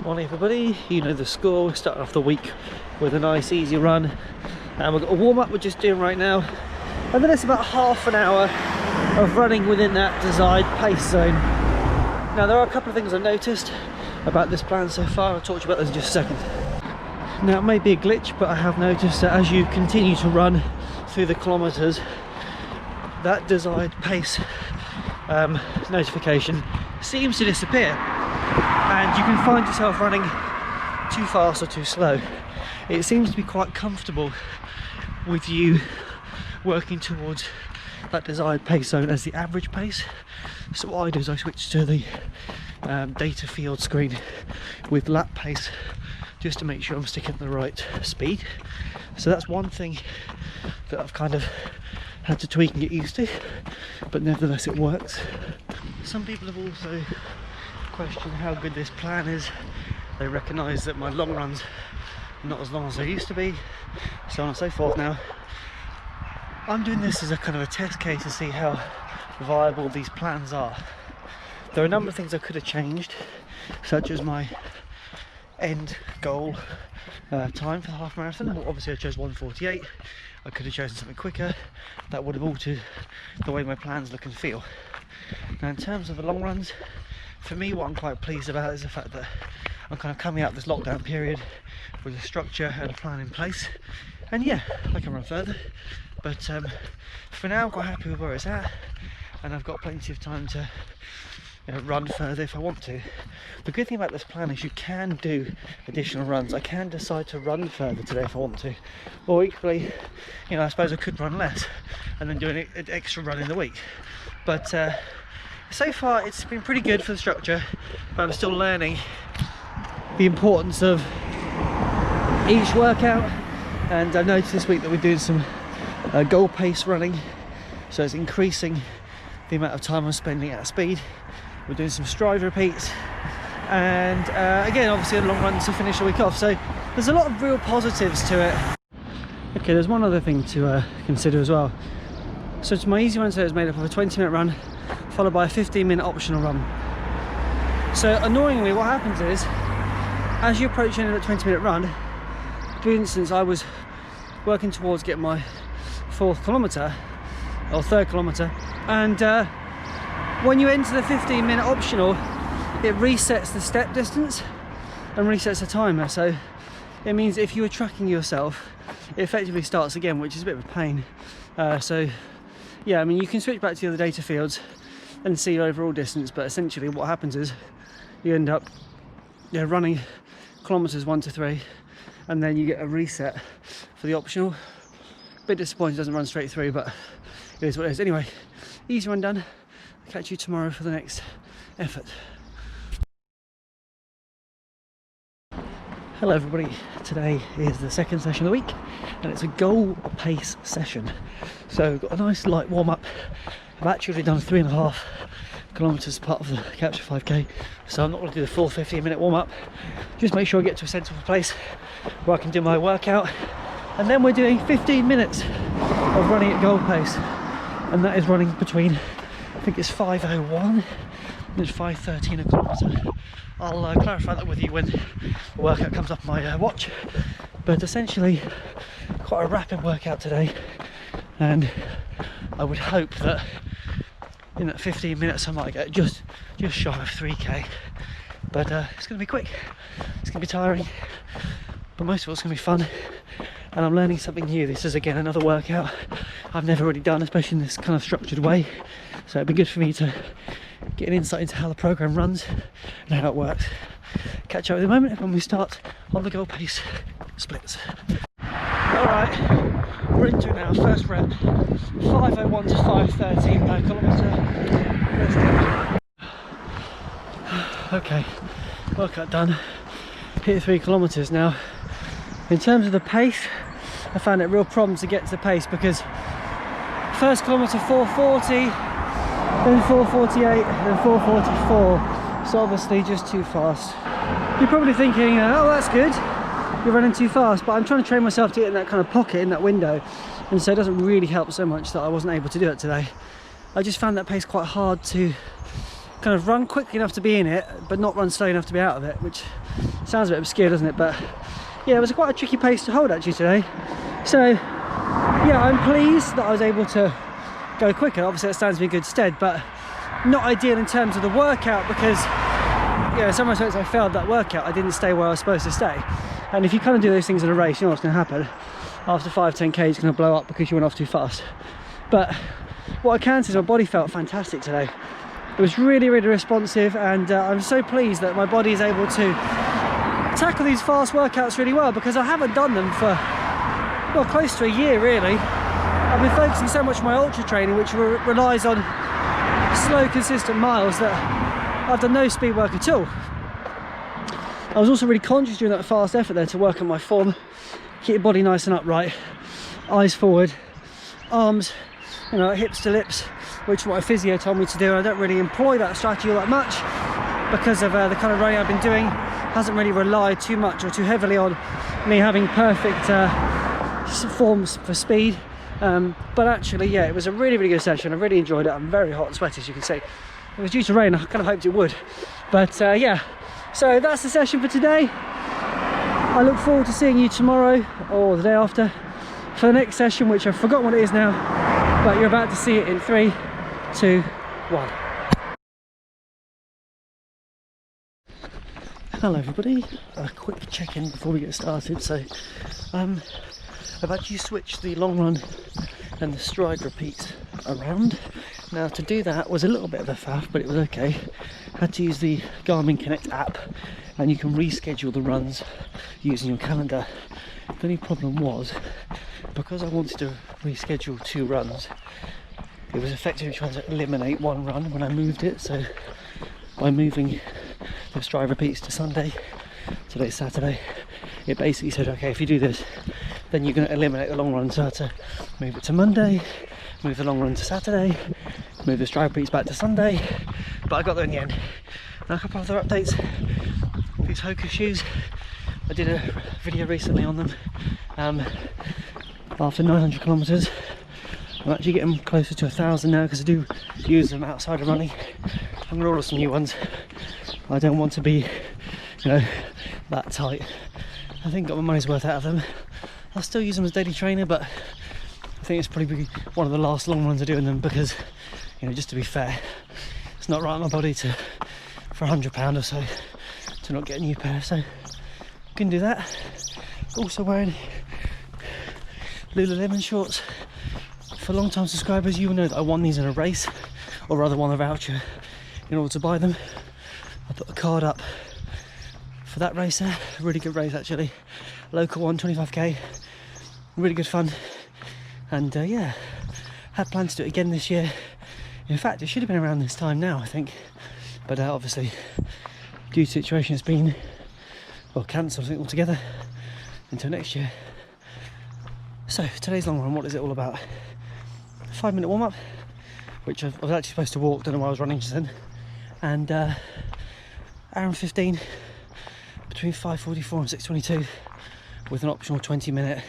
Morning everybody, you know the score. We're starting off the week with a nice easy run, and we've got a warm-up we're just doing right now, and then it's about half an hour of running within that desired pace zone. Now there are a couple of things I've noticed about this plan so far. I'll talk to you about those in just a second. Now it may be a glitch, but I have noticed that as you continue to run through the kilometres, that desired pace notification seems to disappear, and you can find yourself running too fast or too slow. It seems to be quite comfortable with you working towards that desired pace zone as the average pace. So what I do is I switch to the data field screen with lap pace, just to make sure I'm sticking at the right speed. So that's one thing that I've kind of had to tweak and get used to, but nevertheless it works. Some people have also questioned how good this plan is. They recognise that my long runs are not as long as they used to be, so on and so forth. Now I'm doing this as a kind of a test case to see how viable these plans are. There are a number of things I could have changed, such as my end goal time for the half marathon. Obviously I chose 1:48. I could have chosen something quicker. That would have altered the way my plans look and feel. Now in terms of the long runs, for me what I'm quite pleased about is the fact that I'm kind of coming out of this lockdown period with a structure and a plan in place. And yeah, I can run further, but for now I'm quite happy with where it's at, and I've got plenty of time to run further if I want to. The good thing about this plan is you can do additional runs. I can decide to run further today if I want to, or equally, I suppose I could run less and then do an extra run in the week. But so far it's been pretty good for the structure, but I'm still learning the importance of each workout. And I've noticed this week that we're doing some goal pace running, so it's increasing the amount of time I'm spending at speed. We're doing some stride repeats, and again obviously a long run to finish the week off, so there's a lot of real positives to it. Okay, there's one other thing to consider as well. So my easy run today is made up of a 20-minute run followed by a 15-minute optional run. So annoyingly what happens is, as you approach the end of the 20-minute run, for instance I was working towards getting my 4th kilometre or 3rd kilometre, and when you enter the 15-minute optional, it resets the step distance and resets the timer. So it means if you were tracking yourself, it effectively starts again, which is a bit of a pain. So yeah, I mean, you can switch back to the other data fields and see your overall distance, but essentially what happens is you end up running kilometres 1 to 3, and then you get a reset for the optional. A bit disappointed it doesn't run straight through, but it is what it is. Anyway, easy run done. I'll catch you tomorrow for the next effort. Hello everybody, today is the second session of the week, and it's a goal pace session. So we've got a nice light warm up. I've actually done 3.5 kilometres part of the Capture 5k, so I'm not going to do the full 15-minute warm up. Just make sure I get to a sensible place where I can do my workout, and then we're doing 15 minutes of running at goal pace, and that is running between, I think it's 5:01 and it's 5:13 a kilometre. I'll clarify that with you when the workout comes up on my watch, but essentially quite a rapid workout today, and I would hope that in that 15 minutes I might get just shy of 3k, but it's going to be quick, it's going to be tiring, but most of it's going to be fun, and I'm learning something new. This is again another workout I've never really done, especially in this kind of structured way, so it'd be good for me to get an insight into how the program runs and how it works. Catch up with the moment when we start on the goal pace splits. Alright, we're into it now, first rep, 5:01 to 5:13 per kilometre. Let's do it. Okay, workout done, hit 3 kilometres now. In terms of the pace, I found it a real problem to get to the pace, because first kilometre 4:40, then 4:48, then 4:44, so obviously just too fast. You're probably thinking, oh that's good, you're running too fast, but I'm trying to train myself to get in that kind of pocket, in that window, and so it doesn't really help so much that I wasn't able to do it today. I just found that pace quite hard to kind of run quickly enough to be in it, but not run slow enough to be out of it, which sounds a bit obscure, doesn't it? But yeah, it was quite a tricky pace to hold actually today. So yeah, I'm pleased that I was able to go quicker. Obviously that stands me in good stead, but not ideal in terms of the workout, because yeah, in some respects I failed that workout. I didn't stay where I was supposed to stay. And if you kind of do those things in a race, you know what's going to happen. After 5-10k it's going to blow up because you went off too fast. But what I can say is my body felt fantastic today. It was really, really responsive, and I'm so pleased that my body is able to tackle these fast workouts really well, because I haven't done them for, well, close to a year really. I've been focusing so much on my ultra training, which relies on slow, consistent miles, that I've done no speed work at all. I was also really conscious during that fast effort there to work on my form, keep your body nice and upright, eyes forward, arms, you know, hips to lips, which is what my physio told me to do. I don't really employ that strategy all that much because of the kind of running I've been doing. Hasn't really relied too much or too heavily on me having perfect forms for speed. But actually, yeah, it was a really, really good session. I really enjoyed it. I'm very hot and sweaty, as you can see. It was due to rain. I kind of hoped it would. But yeah, so that's the session for today. I look forward to seeing you tomorrow or the day after for the next session, which I've forgotten what it is now, but you're about to see it in 3, 2, 1. Hello everybody, a quick check-in before we get started. So I've actually switched the long run and the stride repeat around. Now to do that was a little bit of a faff, but it was okay. Had to use the Garmin Connect app, and you can reschedule the runs using your calendar. The only problem was, because I wanted to reschedule 2 runs, it was effectively trying to eliminate 1 run when I moved it. So by moving the stride repeats to Sunday, today's Saturday, it basically said, okay, if you do this, then you're going to eliminate the long run. So I had to move it to Monday, move the long run to Saturday, move the stride repeats back to Sunday, but I got there in the end. Now a couple of other updates. These Hoka shoes, I did a video recently on them. After 900 kilometers, I'm actually getting closer to 1,000 now, because I do use them outside of running. I'm gonna order some new ones. I don't want to be, you know, that tight. I think got my money's worth out of them. I'll still use them as daily trainer, but I think it's probably one of the last long runs I do in them, because, you know, just to be fair, it's not right on my body to, for £100 or so, to not get a new pair. So can do that. Also wearing Lululemon shorts. For long-time subscribers, you will know that I won these in a race, or rather won a voucher in order to buy them. I put a card up for that race there. A really good race actually. Local one, 25k. Really good fun. And yeah, had plans to do it again this year. In fact, it should have been around this time now, I think. But obviously, due to the situation, it's been, well, cancelled, I think, altogether until next year. So today's long run, what is it all about? 5-minute warm-up, which I was actually supposed to walk, don't know why I was running just then, and hour and 15 between 5:44 and 6:22, with an optional 20-minute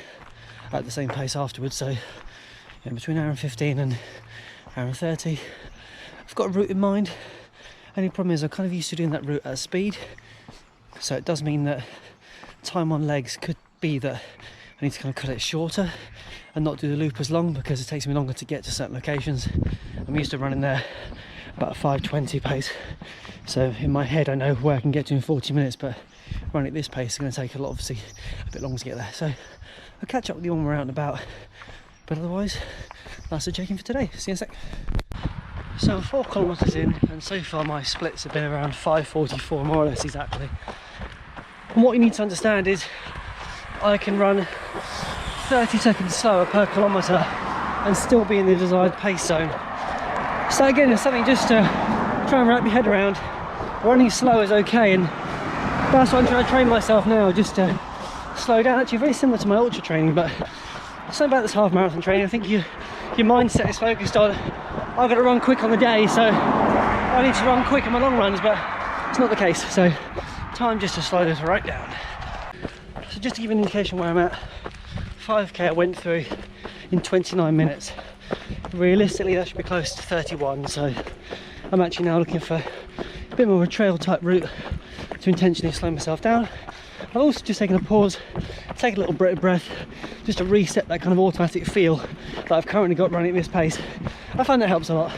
at the same pace afterwards. So yeah, between hour and 15 and hour and 30. I've got a route in mind. Only problem is I'm kind of used to doing that route at speed, so it does mean that time on legs could be that I need to kind of cut it shorter and not do the loop as long, because it takes me longer to get to certain locations. I'm used to running there about a 5:20 pace, so in my head I know where I can get to in 40 minutes, but running at this pace is going to take obviously a bit longer to get there. So I'll catch up with you when we're out and about, but otherwise that's the check-in for today. See you in a sec. So I'm 4 kilometres in, and so far my splits have been around 5:44, more or less exactly. And what you need to understand is I can run 30 seconds slower per kilometre and still be in the desired pace zone. So again, it's something just to try and wrap your head around. Running slow is okay, and that's what I'm trying to train myself now, just to slow down. Actually very similar to my ultra training, but something about this half marathon training, I think your mindset is focused on, I've got to run quick on the day, so I need to run quick in my long runs, but it's not the case. So time just to slow this right down. So just to give you an indication where I'm at, 5k I went through in 29 minutes. Realistically that should be close to 31, so I'm actually now looking for a bit more of a trail type route to intentionally slow myself down. I've also just taken a pause, take a little bit of breath, just to reset that kind of automatic feel that I've currently got running at this pace. I find that helps a lot.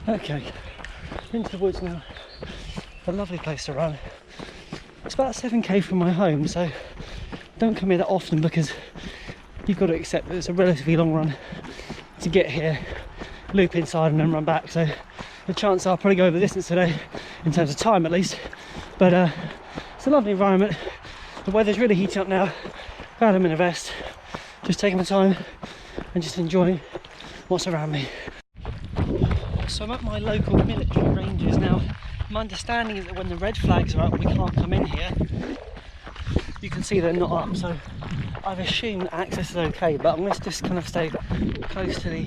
Okay, into the woods now. A lovely place to run. It's about 7k from my home, so don't come here that often because you've got to accept that it's a relatively long run to get here, loop inside and then run back. So the chances are I'll probably go over the distance today, in terms of time at least. But it's a lovely environment. The weather's really heating up now. Glad I'm in a vest, just taking my time and just enjoying what's around me. So I'm at my local military ranges now. My understanding is that when the red flags are up, we can't come in here. You can see they're not up, so I've assumed access is okay, but I'm going to just kind of stay close to the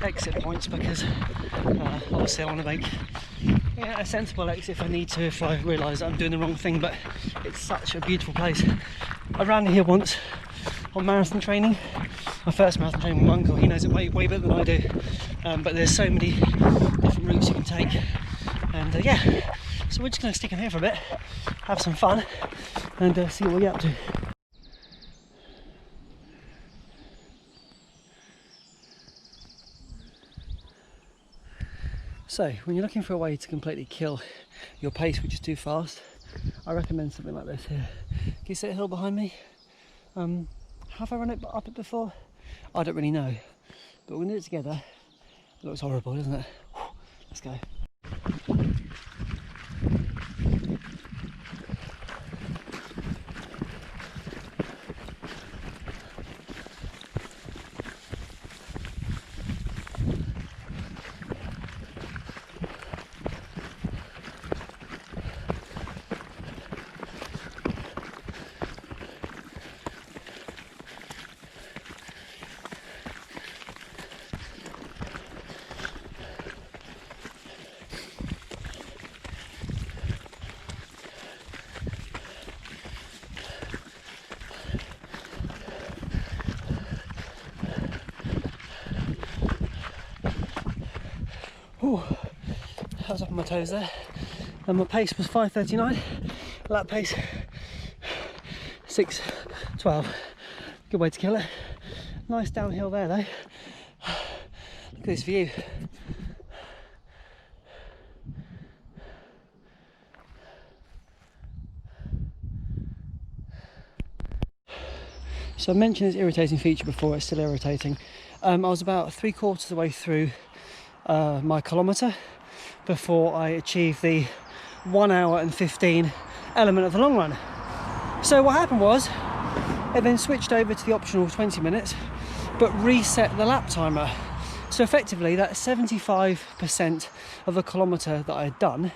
exit points because obviously I want to make a sensible exit if I need to, if I realise that I'm doing the wrong thing. But it's such a beautiful place. I ran here once on marathon training, my first marathon training with my uncle. He knows it way better than I do, but there's so many different routes you can take, and yeah, so we're just going to stick in here for a bit, have some fun, and see what we get up to. So when you're looking for a way to completely kill your pace, which is too fast, I recommend something like this here. Can you see a hill behind me? Have I run it up it before? I don't really know, but when we do it together, it looks horrible, doesn't it? Let's go. Ooh, I was up on my toes there, and my pace was 5:39. Lap pace 6:12. Good way to kill it. Nice downhill there though. Look at this view. So I mentioned this irritating feature before. It's still irritating. I was about 3/4 of the way through my kilometre before I achieved the 1 hour and 15 element of the long run. So what happened was it then switched over to the optional 20 minutes but reset the lap timer. So effectively that 75% of the kilometre that I had done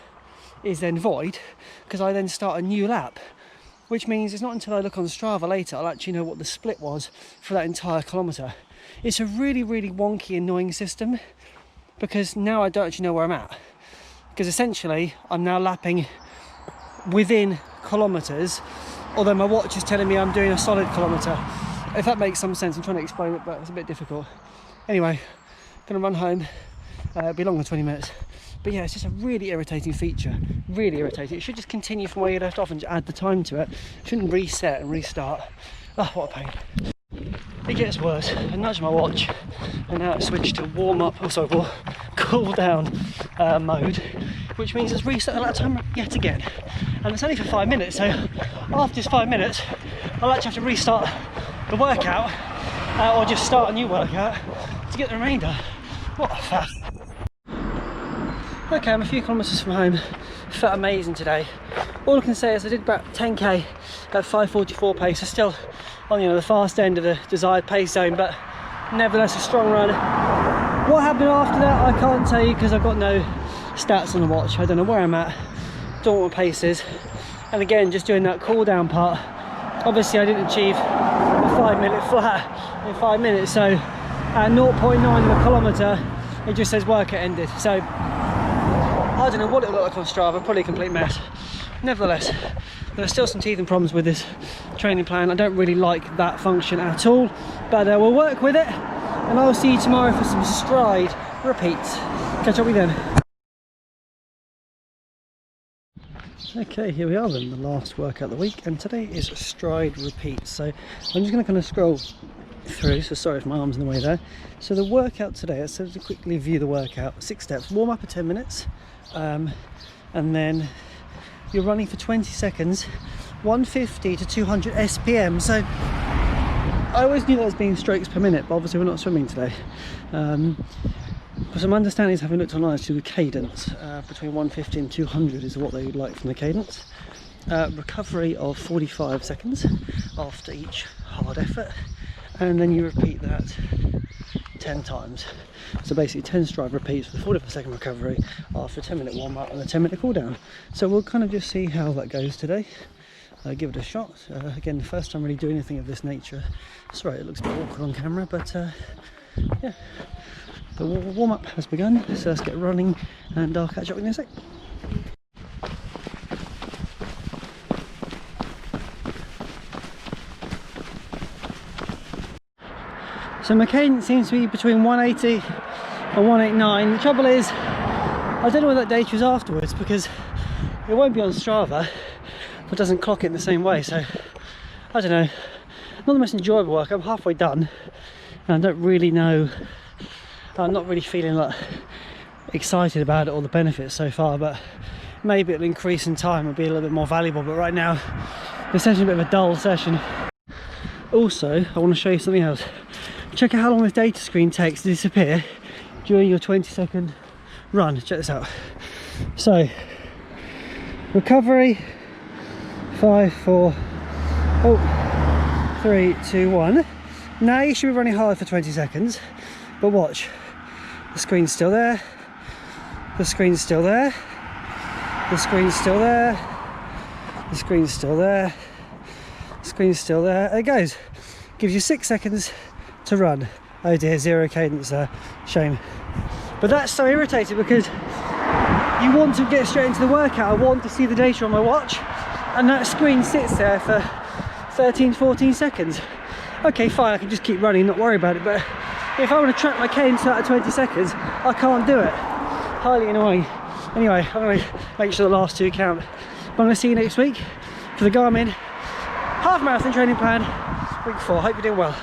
is then void because I then start a new lap, which means it's not until I look on Strava later I'll actually know what the split was for that entire kilometre. It's a really wonky, annoying system, because now I don't actually know where I'm at. Because essentially, I'm now lapping within kilometres, although my watch is telling me I'm doing a solid kilometre. If that makes some sense, I'm trying to explain it, but it's a bit difficult. Anyway, gonna run home. It'll be longer than 20 minutes. But yeah, it's just a really irritating feature. Really irritating. It should just continue from where you left off and just add the time to it. It shouldn't reset and restart. Oh, what a pain. It gets worse. I nudged my watch and now it's switched to cool down mode, which means it's reset the lap timer yet again. And it's only for 5 minutes, so after this 5 minutes, I'll actually have to restart the workout or just start a new workout to get the remainder. What a faff. Okay, I'm a few kilometres from home. Felt amazing today. All I can say is I did about 10k at 5:44 pace. I'm still on the fast end of the desired pace zone, but nevertheless a strong run. What happened after that I can't tell you because I've got no stats on the watch. I don't know where I'm at, don't know what my pace is. And again, just doing that cool down part, obviously I didn't achieve a 5 minute flat in 5 minutes, so at 0.9 of a kilometre it just says workout ended. So I don't know what it looked like on Strava, probably a complete mess. Nevertheless, there are still some teething problems with this training plan. I don't really like that function at all, but we'll work with it, and I'll see you tomorrow for some stride repeats. Catch up with you then. Okay, here we are then, the last workout of the week, and today is stride repeat. So I'm just going to kind of scroll through, so sorry if my arm's in the way there. So the workout today, so to quickly view the workout, 6 steps, warm up for 10 minutes, and then you're running for 20 seconds, 150 to 200 SPM. So I always knew that as being strokes per minute, but obviously we're not swimming today. But some understanding is, having looked online, to the cadence between 150 and 200 is what they would like from the cadence. Recovery of 45 seconds after each hard effort, and then you repeat that 10 times. So basically 10 stride repeats with a 45-second recovery after a 10-minute warm-up and a 10-minute cool-down. So we'll kind of just see how that goes today. Give it a shot. Again, the first time really doing anything of this nature. Sorry, it looks a bit awkward on camera, but yeah. The warm-up has begun, so let's get running and I'll catch up with you in a sec. So my cadence seems to be between 180 and 189. The trouble is, I don't know what that data is afterwards, because it won't be on Strava, but it doesn't clock it in the same way. So I don't know, not the most enjoyable work. I'm halfway done and I don't really know, I'm not really feeling like excited about it or the benefits so far, but maybe it'll increase in time and be a little bit more valuable. But right now it's essentially a bit of a dull session. Also, I want to show you something else. Check out how long this data screen takes to disappear during your 20-second run. Check this out. So recovery, 5, 4, 3, 2, 1. Now you should be running hard for 20 seconds, but watch. The screen's still there, the screen's still there, the screen's still there, the screen's still there, the screen's still there. There it goes. Gives you 6 seconds to run. Oh dear, 0 cadence there. Shame. But that's so irritating, because you want to get straight into the workout. I want to see the data on my watch, and that screen sits there for 13, 14 seconds. Okay, fine, I can just keep running, not worry about it, but if I want to track my cadence out of 20 seconds, I can't do it. Highly annoying. Anyway, I'm going to make sure the last 2 count. I'm going to see you next week for the Garmin half marathon training plan, week 4. Hope you're doing well.